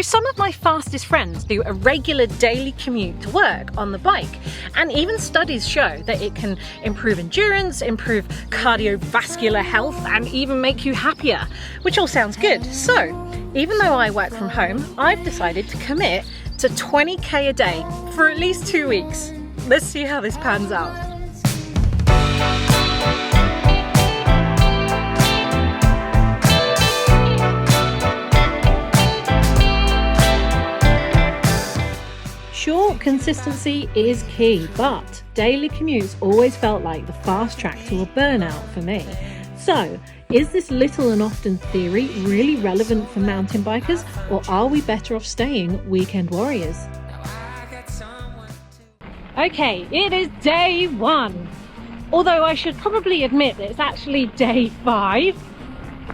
So some of my fastest friends do a regular daily commute to work on the bike, and even studies show that it can improve endurance, improve cardiovascular health, and even make you happier, which all sounds good. So even though I work from home, I've decided to commit to 20k a day for at least 2 weeks. Let's see how this pans out. Sure, consistency is key, but daily commutes always felt like the fast track to a burnout for me. So, is this little and often theory really relevant for mountain bikers, or are we better off staying weekend warriors? Okay, it is day 1. Although I should probably admit that it's actually day 5.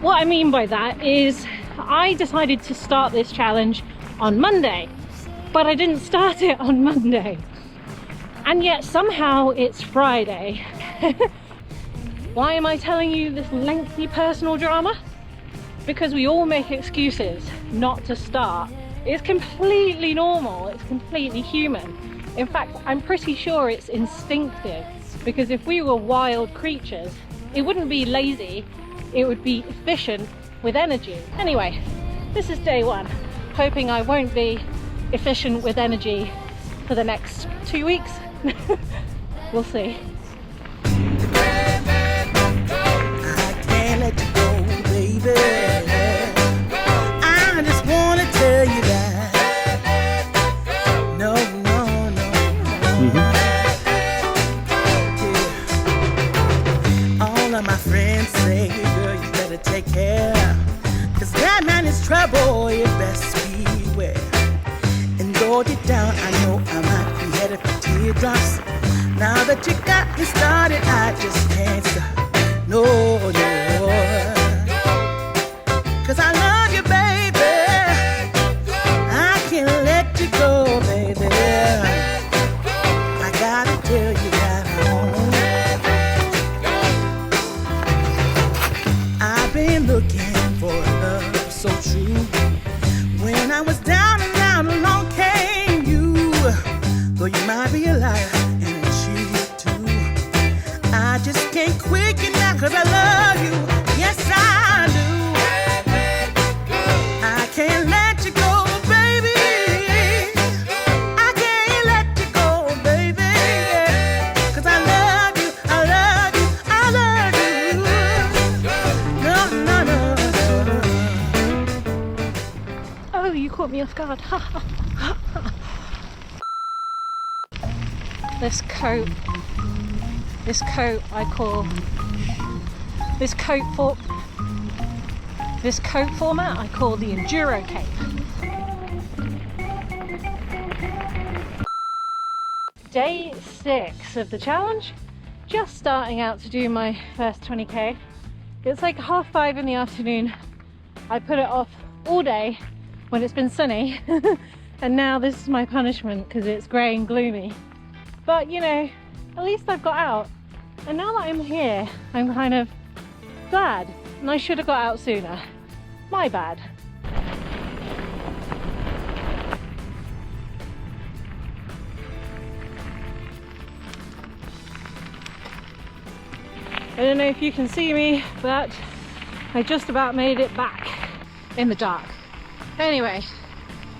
What I mean by that is I decided to start this challenge on Monday, but I didn't start it on Monday. And yet somehow it's Friday. Why am I telling you this lengthy personal drama? Because we all make excuses not to start. It's completely normal, it's completely human. In fact, I'm pretty sure it's instinctive, because if we were wild creatures, it wouldn't be lazy, it would be efficient with energy. Anyway, this is day 1, hoping I won't be efficient with energy for the next 2 weeks. We'll see. Let you go, baby. I just wanna tell you that. No. Yeah. All of my friends say, girl, you better take care, 'cause that man is trouble, you best beware. And though deep down I know I might be headed for teardrops, now that you got me started, I just can't stop. No, 'cause I love you, baby. I can't let you go, baby. I gotta tell you that I've been looking for love so true. When I was down and out, along came you. Though you might be a liar and cheat too, I just can't quit you now 'cause I love you. Yes, I do. I can't let you go, baby. I can't let you go, baby. 'Cause I love you, I love you, I love you. No. Oh, you caught me off guard. This coat format I call the Enduro Cape. Day 6 of the challenge, just starting out to do my first 20k. It's like 5:30 in the afternoon. I put it off all day when it's been sunny and now this is my punishment because it's grey and gloomy. But you know, at least I've got out. And now that I'm here, I'm kind of glad. And I should have got out sooner. My bad. I don't know if you can see me, but I just about made it back in the dark. Anyway,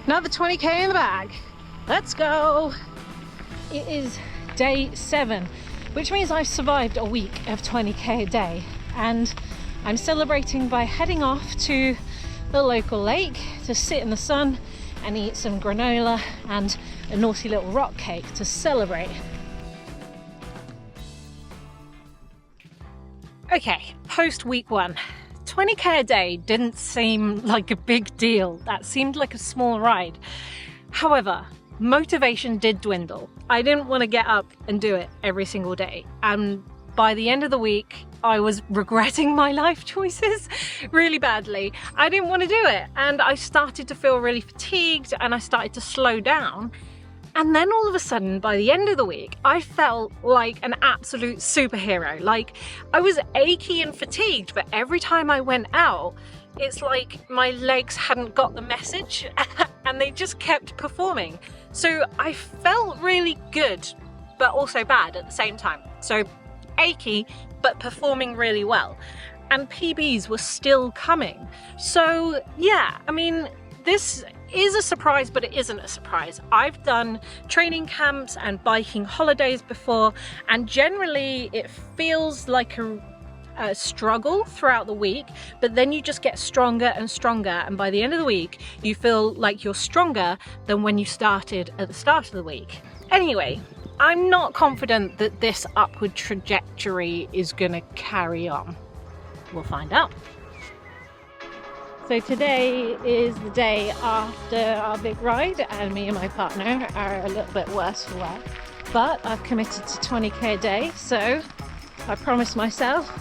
another 20k in the bag. Let's go. It is day 7. Which means I've survived a week of 20k a day, and I'm celebrating by heading off to the local lake to sit in the sun and eat some granola and a naughty little rock cake to celebrate. Okay, post week 1. 20k a day didn't seem like a big deal. That seemed like a small ride. However, motivation did dwindle. I didn't want to get up and do it every single day. And by the end of the week, I was regretting my life choices really badly. I didn't want to do it. And I started to feel really fatigued and I started to slow down. And then all of a sudden, by the end of the week, I felt like an absolute superhero. Like I was achy and fatigued, but every time I went out, it's like my legs hadn't got the message and they just kept performing. So I felt really good, but also bad at the same time. So achy, but performing really well. And PBs were still coming. So yeah, I mean, this is a surprise, but it isn't a surprise. I've done training camps and biking holidays before, and generally it feels like a struggle throughout the week, but then you just get stronger and stronger, and by the end of the week you feel like you're stronger than when you started at the start of the week. Anyway, I'm not confident that this upward trajectory is gonna carry on. We'll find out. So today is the day after our big ride, and me and my partner are a little bit worse for wear, but I've committed to 20k a day, so I promised myself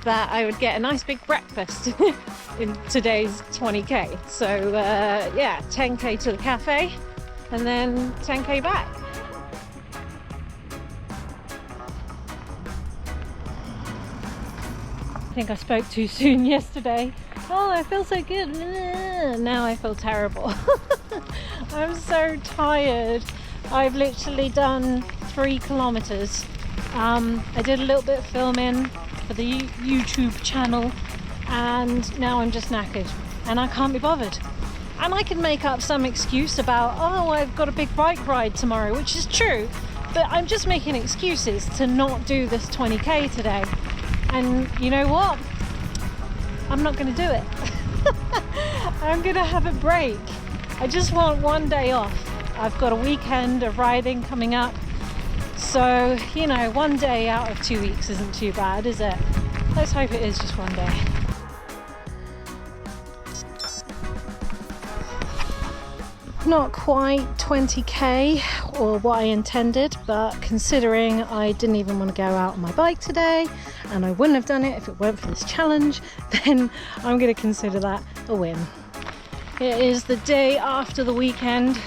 that I would get a nice big breakfast in today's 20k. So yeah, 10k to the cafe and then 10k back. I think I spoke too soon yesterday. Oh, I feel so good. Now I feel terrible. I'm so tired. I've literally done 3 kilometers. I did a little bit of filming for the YouTube channel, and now I'm just knackered and I can't be bothered. And I can make up some excuse about, oh, I've got a big bike ride tomorrow, which is true, but I'm just making excuses to not do this 20k today. And you know what? I'm not going to do it. I'm going to have a break. I just want one day off. I've got a weekend of riding coming up. So, you know, one day out of 2 weeks isn't too bad, is it? Let's hope it is just one day. Not quite 20k or what I intended, but considering I didn't even want to go out on my bike today, and I wouldn't have done it if it weren't for this challenge, then I'm going to consider that a win. It is the day after the weekend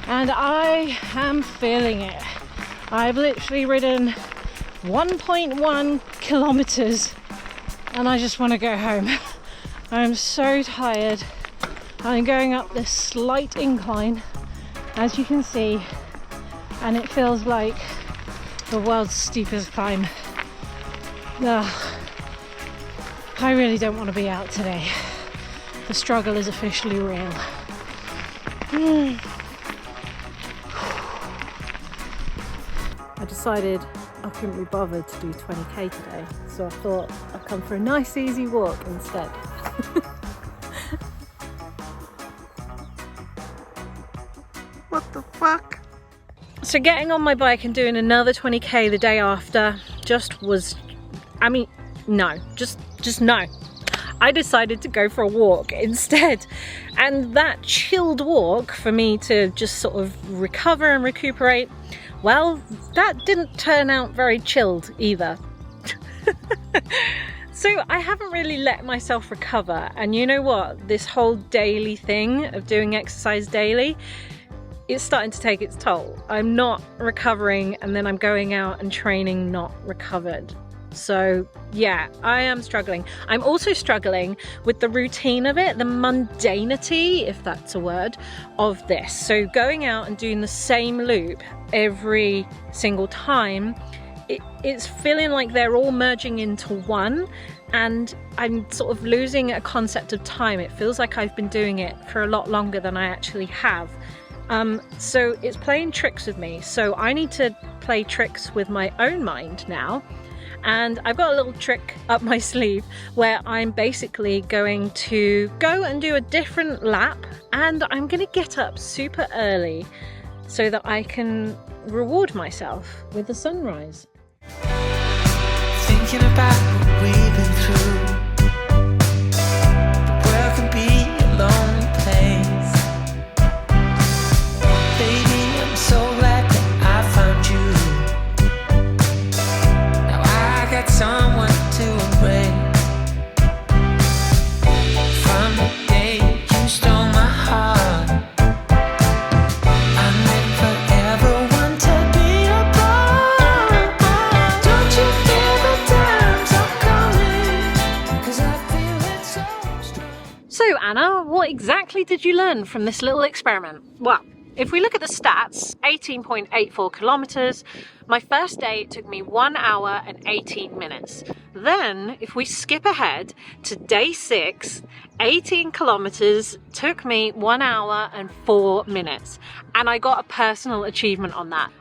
and I am feeling it. I've literally ridden 1.1 kilometers and I just want to go home. I'm so tired. I'm going up this slight incline, as you can see, and it feels like the world's steepest climb. Ugh. I really don't want to be out today. The struggle is officially real. I decided I couldn't be bothered to do 20k today, so I thought I'd come for a nice easy walk instead. What the fuck? So getting on my bike and doing another 20k the day after just was, I mean, no, just no. I decided to go for a walk instead, and that chilled walk for me to just sort of recover and recuperate, well, that didn't turn out very chilled either. So I haven't really let myself recover, and you know what, this whole daily thing of doing exercise daily, it's starting to take its toll. I'm not recovering, and then I'm going out and training not recovered. So yeah, I am struggling. I'm also struggling with the routine of it, the mundanity, if that's a word, of this. So going out and doing the same loop every single time, it's feeling like they're all merging into one, and I'm sort of losing a concept of time. It feels like I've been doing it for a lot longer than I actually have. So it's playing tricks with me. So I need to play tricks with my own mind now. And I've got a little trick up my sleeve where I'm basically going to go and do a different lap, and I'm going to get up super early so that I can reward myself with the sunrise. Thinking about what we've been through, the world can be a lonely place. Baby, I'm so glad that I found you. Someone to embrace. From the day you stole my heart, I never ever want to be apart. Don't you hear the times are coming? What exactly did you learn from this little experiment? Well, if we look at the stats, 18.84 kilometers, my first day it took me 1 hour and 18 minutes. Then, if we skip ahead to day 6, 18 kilometers took me 1 hour and 4 minutes. And I got a personal achievement on that.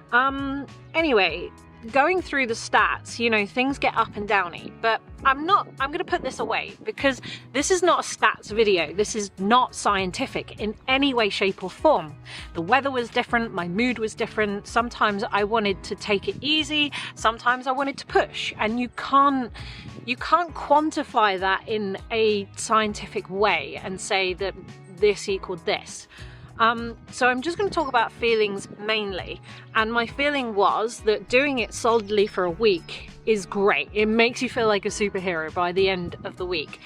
Anyway, going through the stats, you know, things get up and downy, but I'm going to put this away because this is not a stats video. This is not scientific in any way, shape or form. The weather was different. My mood was different. Sometimes I wanted to take it easy. Sometimes I wanted to push, and you can't quantify that in a scientific way and say that this equaled this. So I'm just going to talk about feelings mainly, and my feeling was that doing it solidly for a week is great. It makes you feel like a superhero by the end of the week.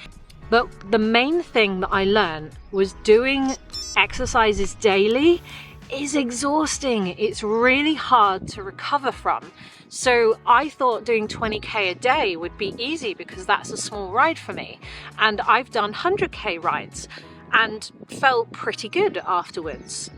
But the main thing that I learned was doing exercises daily is exhausting. It's really hard to recover from. So I thought doing 20k a day would be easy because that's a small ride for me, and I've done 100k rides and felt pretty good afterwards.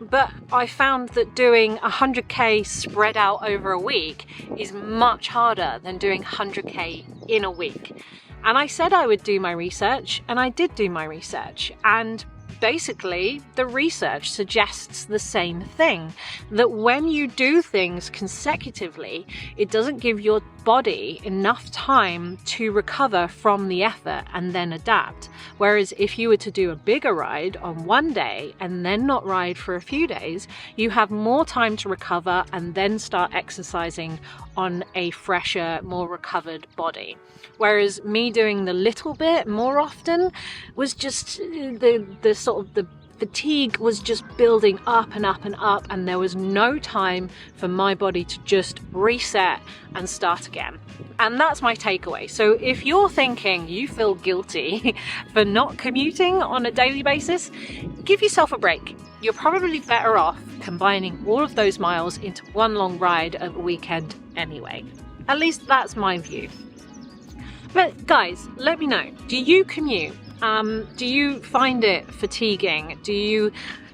But I found that doing 100k spread out over a week is much harder than doing 100k in a week. And I said I would do my research, and I did do my research, and basically the research suggests the same thing, that when you do things consecutively, it doesn't give your body enough time to recover from the effort and then adapt. Whereas if you were to do a bigger ride on one day and then not ride for a few days, you have more time to recover and then start exercising on a fresher, more recovered body. Whereas me doing the little bit more often was just the sort of the fatigue was just building up and up and up, and there was no time for my body to just reset and start again. And that's my takeaway. So if you're thinking you feel guilty for not commuting on a daily basis, give yourself a break. You're probably better off combining all of those miles into one long ride of a weekend anyway. At least that's my view. But guys, let me know, do you commute? Do you find it fatiguing? Do you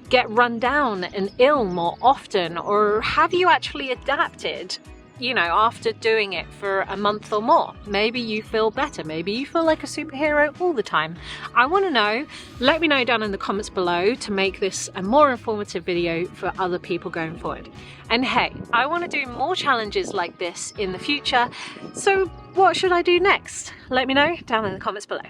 get run down and ill more often? Or have you actually adapted, you know, after doing it for a month or more? Maybe you feel better. Maybe you feel like a superhero all the time. I want to know. Let me know down in the comments below to make this a more informative video for other people going forward. And hey, I want to do more challenges like this in the future. So what should I do next? Let me know down in the comments below.